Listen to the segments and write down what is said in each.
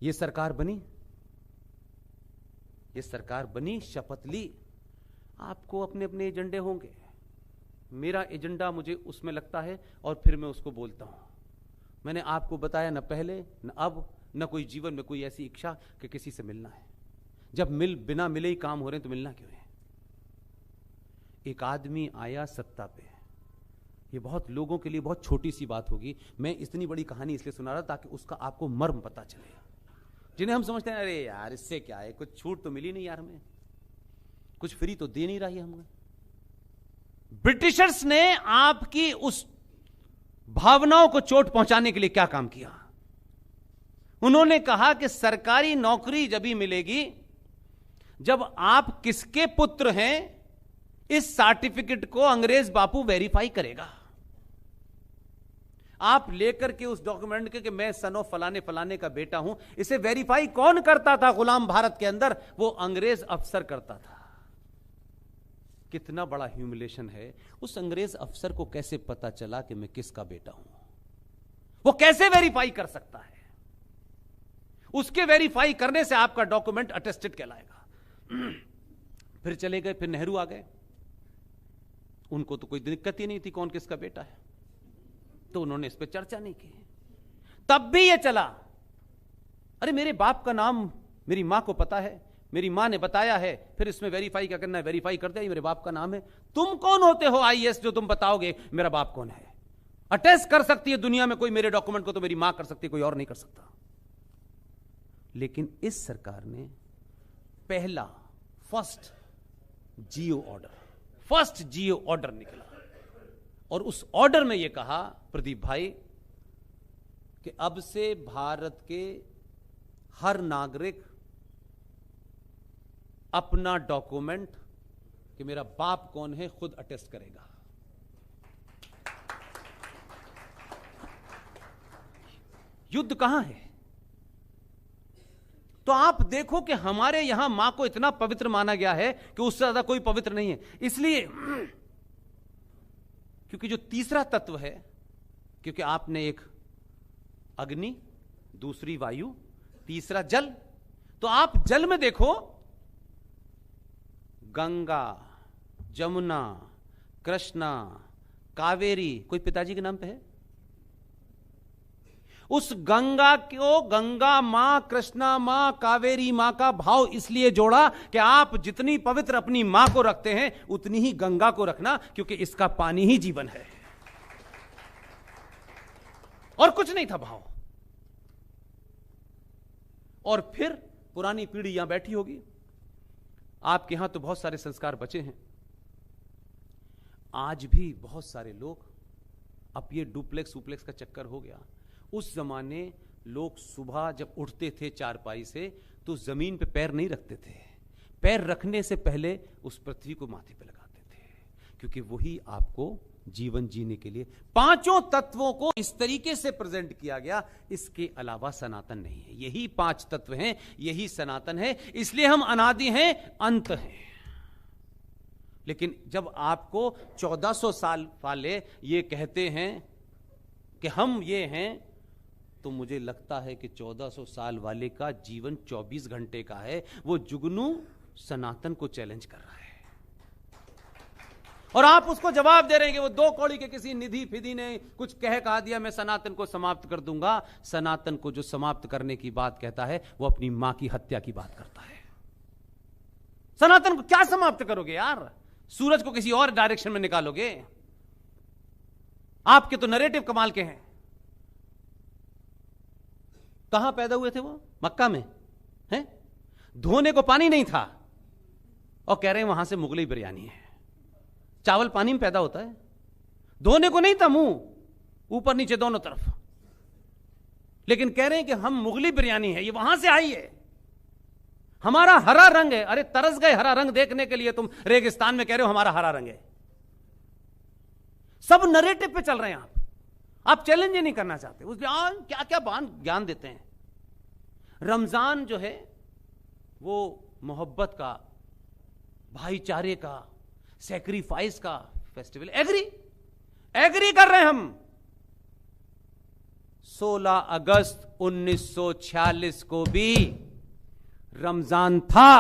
ये सरकार बनी, ये सरकार बनी, शपथ ली, आपको अपने अपने एजेंडे होंगे। मेरा एजेंडा मुझे उसमें लगता है और फिर मैं उसको बोलता हूं। मैंने आपको बताया न पहले न अब, न कोई जीवन में कोई ऐसी इच्छा कि किसी से मिलना है। जब बिना मिले ही काम हो रहे हैं तो मिलना क्यों है? एक आदमी आया सत्ता पे, ये बहुत लोगों के लिए बहुत छोटी सी बात होगी। मैं इतनी बड़ी कहानी इसलिए सुना रहा ताकि उसका आपको मर्म पता चले। जिन्हें हम समझते हैं अरे यार इससे क्या है, कुछ छूट तो मिली नहीं यार, हमें कुछ फ्री तो दे नहीं रही है हमें। ब्रिटिशर्स ने आपकी उस भावनाओं को चोट पहुंचाने के लिए क्या काम किया? उन्होंने कहा कि सरकारी नौकरी जब ही मिलेगी जब आप किसके पुत्र हैं, इस सर्टिफिकेट को अंग्रेज बापू वेरीफाई करेगा। आप लेकर के उस डॉक्यूमेंट के कि मैं सन ऑफ फलाने फलाने का बेटा हूं, इसे वेरीफाई कौन करता था गुलाम भारत के अंदर? वो अंग्रेज अफसर करता था। कितना बड़ा ह्यूमिलेशन है। उस अंग्रेज अफसर को कैसे पता चला कि मैं किसका बेटा हूं? वो कैसे वेरीफाई कर सकता है? उसके वेरीफाई करने से आपका डॉक्यूमेंट अटेस्टेड कहलाएगा। फिर चले गए, फिर नेहरू आ गए। उनको तो कोई दिक्कत ही नहीं थी कौन किसका बेटा है, तो उन्होंने इस पर चर्चा नहीं की। तब भी यह चला, अरे मेरे बाप का नाम मेरी मां को पता है, मेरी मां ने बताया है, फिर इसमें वेरीफाई क्या करना है? वेरीफाई करते हैं मेरे बाप का नाम है। तुम कौन होते हो आईएएस जो तुम बताओगे मेरा बाप कौन है? अटेस्ट कर सकती है दुनिया में कोई मेरे डॉक्यूमेंट को, तो मेरी मां कर सकती है, कोई और नहीं कर सकता। लेकिन इस सरकार ने पहला फर्स्ट जियो ऑर्डर निकला और उस ऑर्डर में यह कहा, प्रदीप भाई, कि अब से भारत के हर नागरिक अपना डॉक्यूमेंट कि मेरा बाप कौन है खुद अटेस्ट करेगा। युद्ध कहां है? तो आप देखो कि हमारे यहां मां को इतना पवित्र माना गया है कि उससे ज्यादा कोई पवित्र नहीं है। इसलिए क्योंकि जो तीसरा तत्व है, क्योंकि आपने एक अग्नि, दूसरी वायु, तीसरा जल, तो आप जल में देखो गंगा, जमुना, कृष्णा, कावेरी, कोई पिताजी के नाम पे है? उस गंगा को गंगा मां, कृष्णा मां, कावेरी मां का भाव इसलिए जोड़ा कि आप जितनी पवित्र अपनी मां को रखते हैं उतनी ही गंगा को रखना, क्योंकि इसका पानी ही जीवन है और कुछ नहीं था भाव। और फिर पुरानी पीढ़ी यहां बैठी होगी, आपके यहां तो बहुत सारे संस्कार बचे हैं। आज भी बहुत सारे लोग, अब ये डुप्लेक्स उपलेक्स का चक्कर हो गया। उस जमाने लोग सुबह जब उठते थे चारपाई से तो जमीन पे पैर नहीं रखते थे, पैर रखने से पहले उस पृथ्वी को माथे पे लगाते थे, क्योंकि वही आपको जीवन जीने के लिए पांचों तत्वों को इस तरीके से प्रेजेंट किया गया। इसके अलावा सनातन नहीं है। यही पांच तत्व हैं, यही सनातन है। इसलिए हम अनादि हैं, अंत हैं। लेकिन जब आपको 1400 साल वाले ये कहते हैं कि हम ये हैं, तो मुझे लगता है कि 1400 साल वाले का जीवन 24 घंटे का है। वो जुगनू सनातन को चैलेंज कर रहा है और आप उसको जवाब दे रहे हैं कि वो 2 कौड़ी के किसी निधि फिदी ने कुछ कहा दिया, मैं सनातन को समाप्त कर दूंगा। सनातन को जो समाप्त करने की बात कहता है वो अपनी मां की हत्या की बात करता है। सनातन को क्या समाप्त करोगे यार? सूरज को किसी और डायरेक्शन में निकालोगे? आपके तो नरेटिव कमाल के हैं। कहां पैदा हुए थे वो? मक्का में हैं? धोने को पानी नहीं था और कह रहे हैं वहां से मुगलई बिरयानी है। चावल पानी में पैदा होता है, धोने को नहीं था मुंह ऊपर नीचे दोनों तरफ, लेकिन कह रहे हैं कि हम मुगली बिरयानी है, ये वहां से आई है। हमारा हरा रंग है। अरे तरस गए हरा रंग देखने के लिए, तुम रेगिस्तान में कह रहे हो हमारा हरा रंग है। सब नरेटिव पे चल रहे हैं आप चैलेंज ही नहीं करना चाहते। उस क्या क्या ज्ञान देते हैं। रमजान जो है वो मोहब्बत का, भाईचारे का, सैक्रिफाइस का फेस्टिवल। एग्री कर रहे हैं हम। 16 अगस्त 1946 को भी रमजान था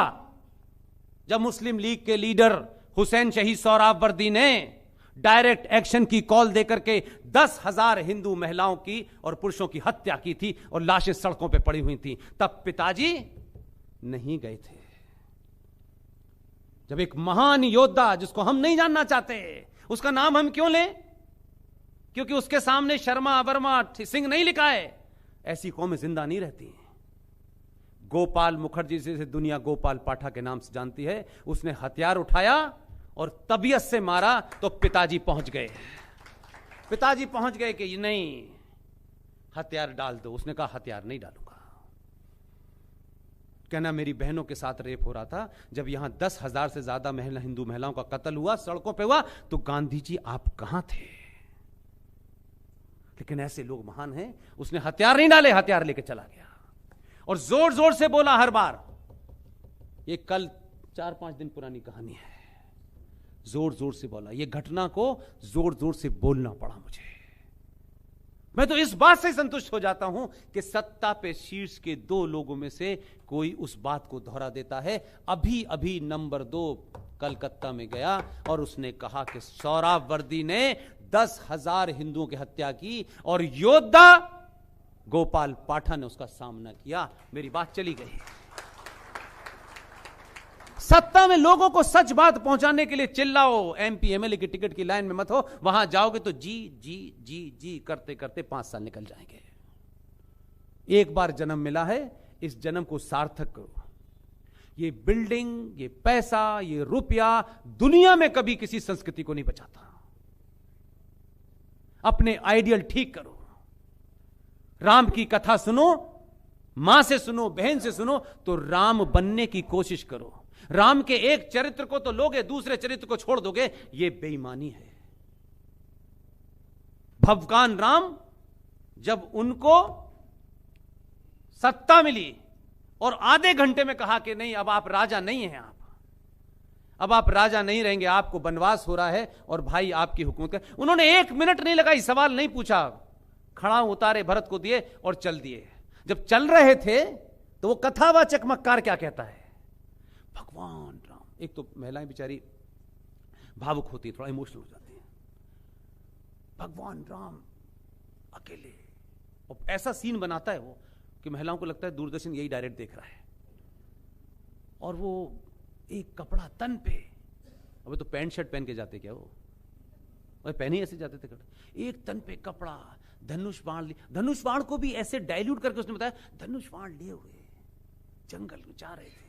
जब मुस्लिम लीग के लीडर हुसैन शहीद सोहरावर्दी ने डायरेक्ट एक्शन की कॉल देकर के 10,000 हिंदू महिलाओं की और पुरुषों की हत्या की थी और लाशें सड़कों पे पड़ी हुई थी। तब पिताजी नहीं गए थे। जब एक महान योद्धा जिसको हम नहीं जानना चाहते, उसका नाम हम क्यों लें? क्योंकि उसके सामने शर्मा वर्मा सिंह नहीं लिखा है। ऐसी कौमें जिंदा नहीं रहती। गोपाल मुखर्जी से दुनिया गोपाल पाठा के नाम से जानती है। उसने हथियार उठाया और तबीयत से मारा तो पिताजी पहुंच गए। पिताजी पहुंच गए कि नहीं, हथियार डाल दो। उसने कहा हथियार नहीं डालूंगा। कहना मेरी बहनों के साथ रेप हो रहा था। जब यहां 10,000 से ज्यादा हिंदू महिलाओं का कत्ल हुआ, सड़कों पे हुआ, तो गांधी जी आप कहां थे? लेकिन ऐसे लोग महान हैं। उसने हथियार नहीं डाले, हथियार लेके चला गया और जोर जोर से बोला हर बार। ये कल 4-5 दिन पुरानी कहानी है। जोर जोर से बोला। ये घटना को जोर जोर से बोलना पड़ा मुझे। मैं तो इस बात से संतुष्ट हो जाता हूं कि सत्ता पे शीर्ष के 2 लोगों में से कोई उस बात को दोहरा देता है। अभी अभी नंबर 2 कलकत्ता में गया और उसने कहा कि सोहरावर्दी ने 10,000 हिंदुओं की हत्या की और योद्धा गोपाल पाठा ने उसका सामना किया। मेरी बात चली गई। सत्ता में लोगों को सच बात पहुंचाने के लिए चिल्लाओ। एमपी एमएलए की टिकट की लाइन में मत हो। वहां जाओगे तो जी जी जी जी करते करते 5 साल निकल जाएंगे। एक बार जन्म मिला है, इस जन्म को सार्थक करो। ये बिल्डिंग, ये पैसा, ये रुपया दुनिया में कभी किसी संस्कृति को नहीं बचाता। अपने आइडियल ठीक करो। राम की कथा सुनो, मां से सुनो, बहन से सुनो, तो राम बनने की कोशिश करो। राम के एक चरित्र को तो लोगे, दूसरे चरित्र को छोड़ दोगे, यह बेईमानी है। भगवान राम जब उनको सत्ता मिली और आधे घंटे में कहा कि नहीं, अब आप राजा नहीं हैं, अब आप राजा नहीं रहेंगे, आपको वनवास हो रहा है और भाई आपकी हुकूमत है। उन्होंने 1 मिनट नहीं लगाई, सवाल नहीं पूछा, खड़ा उतारे, भरत को दिए और चल दिए। जब चल रहे थे तो वो कथावाचक मक्कार क्या कहता है? भगवान राम। एक तो महिलाएं बेचारी भावुक होती है, थोड़ा इमोशनल हो जाती है। भगवान राम अकेले, और ऐसा सीन बनाता है वो कि महिलाओं को लगता है दूरदर्शन यही डायरेक्ट देख रहा है। और वो एक कपड़ा तन पे, अबे तो पैंट शर्ट पहन के जाते क्या वो, और पहने ही ऐसे जाते थे कपड़े। एक तन पे कपड़ा, धनुष बाण, धनुष बाण को भी ऐसे डाइल्यूट करके उसने बताया, धनुष बाण लिए हुए जंगल में जा रहे थे।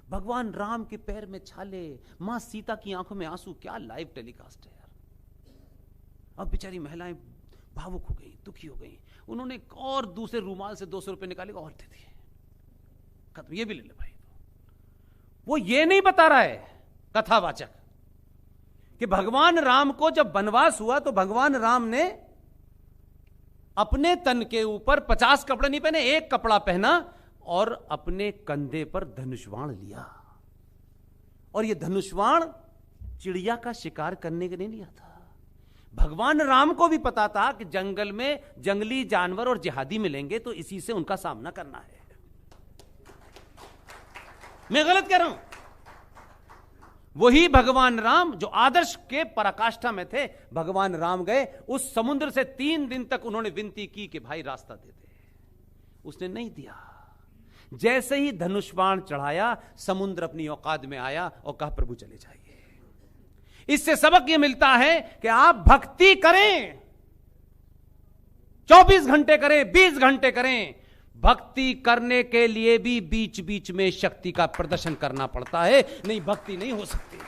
भगवान राम के पैर में छाले, मां सीता की आंखों में आंसू। क्या लाइव टेलीकास्ट है यार। अब बेचारी महिलाएं भावुक हो गई, दुखी हो गई। उन्होंने और दूसरे रूमाल से 200 रुपए निकाले और दे दिए। खत्म, ये भी ले ले भाई। वो ये नहीं बता रहा है कथावाचक कि भगवान राम को जब वनवास हुआ तो भगवान राम ने अपने तन के ऊपर 50 कपड़े नहीं पहने, एक कपड़ा पहना और अपने कंधे पर धनुष्वाण लिया। और यह धनुष्वाण चिड़िया का शिकार करने के लिए लिया था। भगवान राम को भी पता था कि जंगल में जंगली जानवर और जिहादी मिलेंगे तो इसी से उनका सामना करना है। मैं गलत कह रहा हूं? वही भगवान राम जो आदर्श के पराकाष्ठा में थे, भगवान राम गए उस समुद्र से 3 दिन तक उन्होंने विनती की कि भाई रास्ता दे दे। उसने नहीं दिया। जैसे ही धनुष्बाण चढ़ाया, समुद्र अपनी औकात में आया और कहा प्रभु चले जाइए। इससे सबक यह मिलता है कि आप भक्ति करें, 24 घंटे करें, 20 घंटे करें, भक्ति करने के लिए भी बीच बीच में शक्ति का प्रदर्शन करना पड़ता है, नहीं भक्ति नहीं हो सकती।